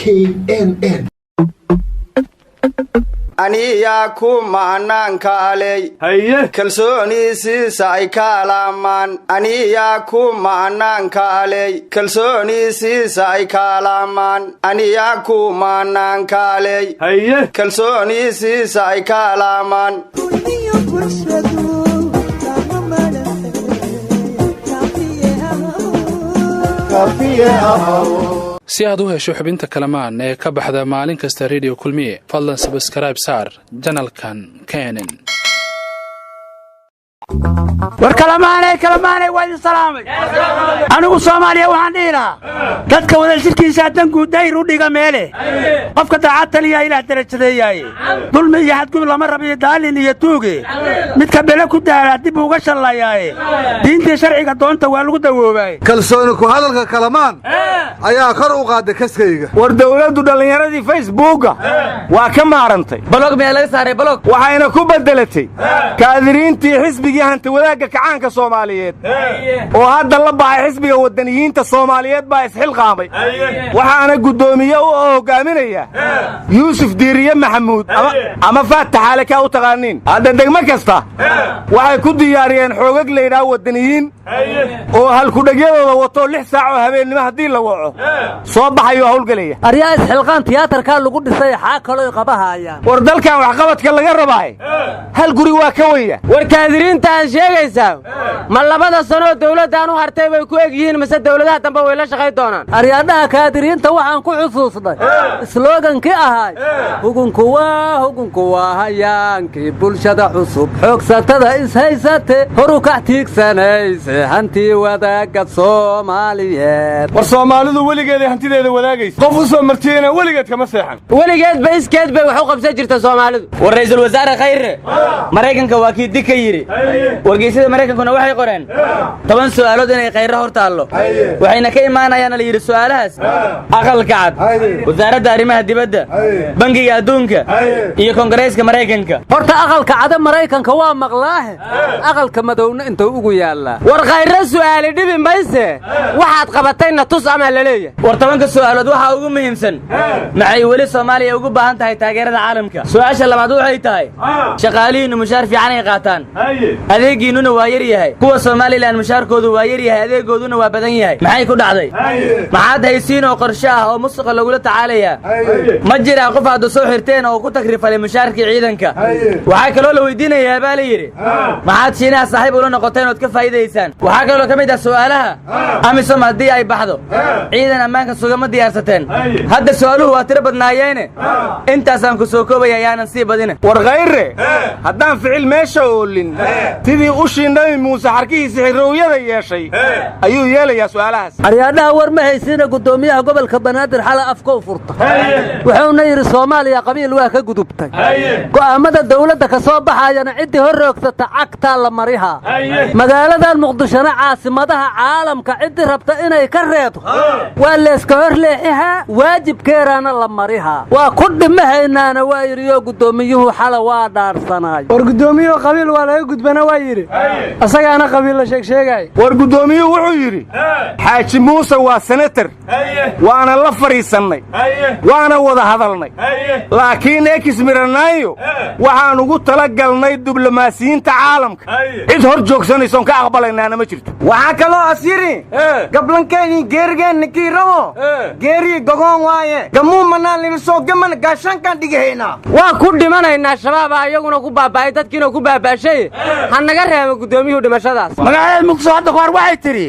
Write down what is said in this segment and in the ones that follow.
knn aniyaa ku maanaanka aley haye kalsooniisiisa ay kaalaamaan aniyaa ku maanaanka aley kalsooniisiisa ay kaalaamaan aniyaa ku maanaanka aley haye kalsooniisiisa ay kaalaamaan si aad u hesho xubinta kalamaan ee ka baxda maalin kasta radio kulmiye fadlan subscribe saar janalkan knn war kalamaanay waa idin salaamay anigu Soomaaliya waxaan dhiiraa dadka wada shirkiisa danku dayr u dhiga meele qofka daacad taliya ilaa darajadeeyay dulmi iyo xadgudub lama rabiyo daalin iyo tuuge midka bele ku daara dib uga shalayay diinta sharciga doonta waa lagu dawoobay kalsooni ku hadalka kalamaan ayaa kor u qaaday kaskayga war dawladdu dhalinyaradii facebooka waa ka maarantay blog meel laga saaray blog waxayna ku bedelatay kaadiriintii xisbiga hanta wadaagga kacaanka Soomaaliyeed oo hadda la baxay xisbiga wadaniyiinta Soomaaliyeed baa isxilqaamay waxaana gudoomiye u hogaaminaya Yuusuf Diiriye Maxamuud ama Faatax Alka u taqaaniin hadda degmo kasta waxay ku diyaariyeen xoogag leeyahay wadaniyiin oo hal ku dhageeyada wato 6 saac oo habeenimo hadii la waco soo baxayo hawlgalaya ariyaa isxilqaan tiyaatarka lagu dhisay xaa kale qabahayaan war dalkan wax qabadka laga rabay hal guri waa ka weeya war kaadiriinta sheegaysaa ma labada sano dawladdan u hartay way ku egyihiin mise dawladaha dambe way la shaqay doonaan aryaadaha kaadiriinta waxaan ku xusuusnay slogan-kii ahay hugunku waa hayaankii bulshada cusub xoogsatada ishaysate horu ka tiigsanaysa hantii wadaagga Soomaaliyeed war Soomaalidu weligeed hantideeda wadaagaysa qof u soo martiyana weligeed kama seexan weligeed ba iskeed bay wax u qabsan jirta Soomaalidu war ra'iisul wasaare khayre Mareykanka waa kii dika yiri wargeysada Mareykankuna waxay qoreen 10 su'aalood inay khayr hortaalo waxayna ka imaanayaan la yiri su'aalahaas aqalka cad wasaaradda arrimaha dibadda bangiga adduunka iyo Kongareeska Mareykanka horta aqalka cad Mareykanka waa maqlaahe aqalka madowna inta ugu yaala war khayr su'aali dhibi mayse waxaad qabatayna tus ama la leeyahay war 10 su'aalood waxa ugu muhiimsan maxay wali Soomaaliya ugu baahan tahay taageerada caalamka su'aasha labaad waxay tahay shaqaalihiin mushaar fiican ay qaataan adeegiinuna waa yar yahay kuwa Soomaaliland mushaarkoodu waa yar yahay adeegooduna waa badan yahay maxay ku dhacday maxaad haysiin oo qorshe ah oo musuq lagu tacaalaya ma jira qof aad soo xirteen oo ku takrifalay mushaarkii ciidanka waxa kale oo la weydiinayaa baa la yiri maxaad shiinaha saaxiib ula noqoteen oo ka faa'iideysaan waxa kale oo kamid ah su'aalaha amisom hadii ay baxdo ciidan ammaanka sugama diyaarsateen hadda su'aaluhu waa tiro badnaayeen intaasaan ku soo koobay ayaanan sii badin war khayre haddaan ficil meesha oolin tidii u shiinay Muuse xarkiisa xirooyada yeeshay ayuu yeelayaa su'aalahaas aryaadaha war ma haysiina gudoomiyaha gobolka Banaadir xala afka u furta wuxuuna yiri Soomaaliya qabiil waa ka gudubtay go'aamada dawladda ka soo baxayana cid horroogta cagta la mariha magaaladan Muqdisho caasimadaha caalamka cid rabta inay ka reedo waa la iska horleexiha waajibkeerana la mariha waa ku dhimahaynaana waa yiri gudoomiyuhu xala waa dhaarsanay war gudoomiyuhu qabiil waa laga gudbana waa yiri asagaana qabiil la sheegay war gudoomiyuhu wuxuu yiri xaaji Muuse waa senator waana la fariisanay waana wada hadalnay laakiin ekismiranayo waxaan ugu tala galnay diblomaasiyiinta caalamka cid hor joogsanayso ka aqbalaynaana ma jirto waxa kale oo asiri gablankeeni geerigeen kiiramo geeri gogon waaye gamu manaan soo gaman gaashankan dhigayna waa ku dhimanaynaa shabaab ayaguna ku baabaay dadkiina ku baabaashay hanaga reebo gudoomiyuhu dhimashadaas magaalada Muqdisho hadda qoor waxay tiri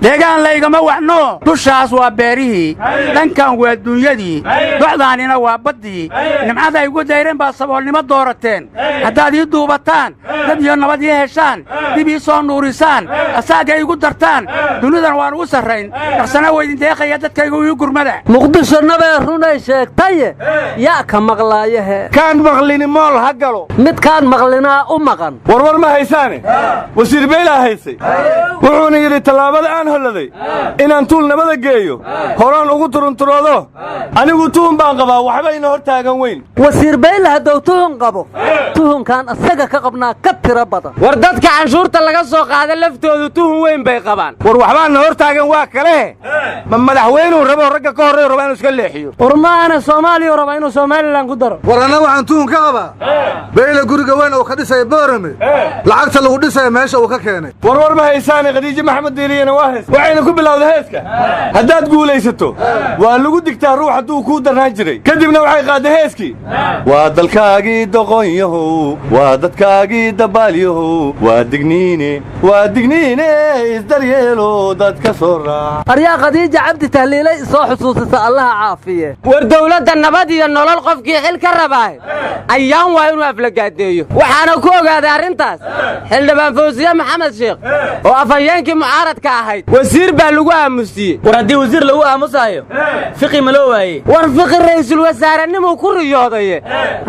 deegaan laygama waxno dushaas waa beerihii dhankan waa dunyadii docdaanina waa badii nimcada ay ugu dayreen baa saboolnimo doorateen haddaad ii duubataan dad iyo nabad ii heshaan dib ii soo nuurisaan asaaga igu dartaan dunidan waan ugu sarrayn dhaqsana weydin deeqaya dadkaygu ii gurmada Muqdisho nabay runay sheegtay yaa ka maqlaayahe kaan maqlini mool ha galo mid kaan maqlinaa u maqan war ma haysaane wasiir beela haysay wuxuuna yiri talaabo nabada aan holladay inaan tuul nabada geeyo horaan ugu turunturoodo anigu tuhun baan qabaa waxba ina hor taagan weyn wasiir bayle hadduu tuhun qabo tuhunkan asaga ka qabnaa ka tiro badan war dadka canshuurta laga soo qaada laftoodu tuhun weyn bay qabaan war waxbaana hor taagan waa kale ma madaxweynuhu rabo ragga ka horreeyo raba inuu iska leexiyo war maana soomaaliya raba inuu somalilan ku daro war anna waxaan tuhun ka qabaa bayle guriga weyn uu ka dhisaya boorame lacagta lagu dhisaya meesha uu ka keenay war ma haysaane khadiijo maxamed diiliyana waa hees waxayna ku bilowda heeska haddaad guulaysato waa lagu digtaa ruux hadduu kuu darnaan jiray kadibna waxay qaadday heeskii waa dalkaagii doqonyahow waa dadkaagii dabaalyahow waa digniine isdaryeelo dadka soo raac aryaa khadiija cabdi tahliilay soo xusuusisa allaha caafiye war dawladda nabad iyo nolol qofkii xil ka rabaa ayaan waa inuu aflagaadeeyo waxaana ku ogaaday arrintaas xildhibaan fawsiye maxamed sheekh oo afhayeenkii mucaaradka ahayd wasiir baa lagu aamusiyey war haddii wasiir lagu aamusaayo fiqi ma loo waayey war fiqi ra'iisul wasaarenimuu ku riyoodaye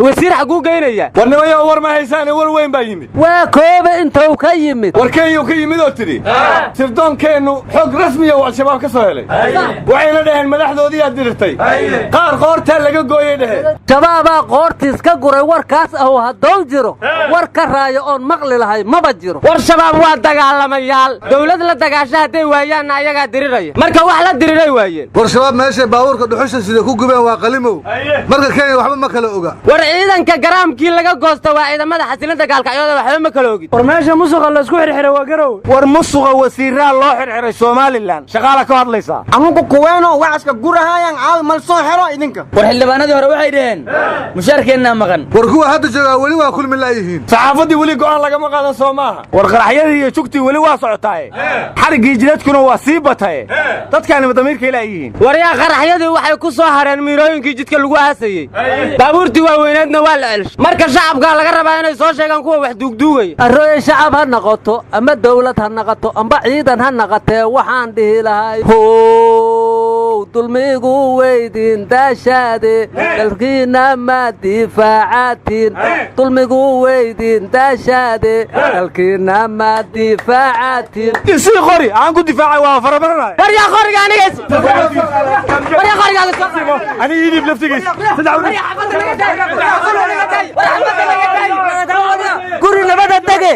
wasiir xagguu geynaya war nimayo war ma haysaane war weyn baa yimid waa kooba intuu ka yimid war kenyuu ka yimid oo tidhi sirdoonkeennu xog rasmiya uu al-shabaab ka soo helay waxayna dhaheen madaxdoodiiyaa dirirtay qaar qoortaa laga gooyay dhaheen shabaabaa qoortiis ka guray warkaas ahu haddou jiro war ka raayo oon maqli lahay maba jiro war shabaab waa dagaalamayaal dawlad la dagaasho hadday waayaanna ayagaa diriraya marka wax la diriray waayeen war shabaab meeshay baabuurka dhuxusha sida ku gubeen waa qalimow marka kenya waxba ma kala oga war ciidanka garaamkii laga goosta waa ciidamada xasilinta gaalkacyooda waxba ma kala ogin war meesha musuqa laysku xirxiray waa garow war musuqa wasiiraa loo xirxiray somalilan shaqaala ka hadlaysaa amugu kuweeno wacaska gurahayaan caal mal soo xero idinka war xildhibaanadii hore waxay dhaheen mushaarkeennaa maqan war kuwa hadda joogaa weli waa kulmi laayihiin saxaafaddii weli go'aan lagama qaadan soo maaha war qaraxyadii iyo jugtii weli waa socotaaye xariggii jidadkuna waa sii bataye dadkaanima damiirkay laayihiin war yaa qaraxyadii waxay ku soo hareen miirooyinkii jidka lagu aasayey baabuurtii waaweyneedna waa la celish marka shacabkaa laga rabaa inay soo sheegaan kuwa wax duugduugaya arooye shacab ha noqoto ama dawlad ha noqoto amba ciidan ha noqotee waxaan dhihi lahay how dulmigu weydin daashaade dalkiina ma difaacatin dulmigu weydin daashaade dalkiina ma difaacatin isii qori aan ku difaacay waa farabaranay war yaa qoriga anigays war yaa qoriga ani idib laftigiis guri nabada dege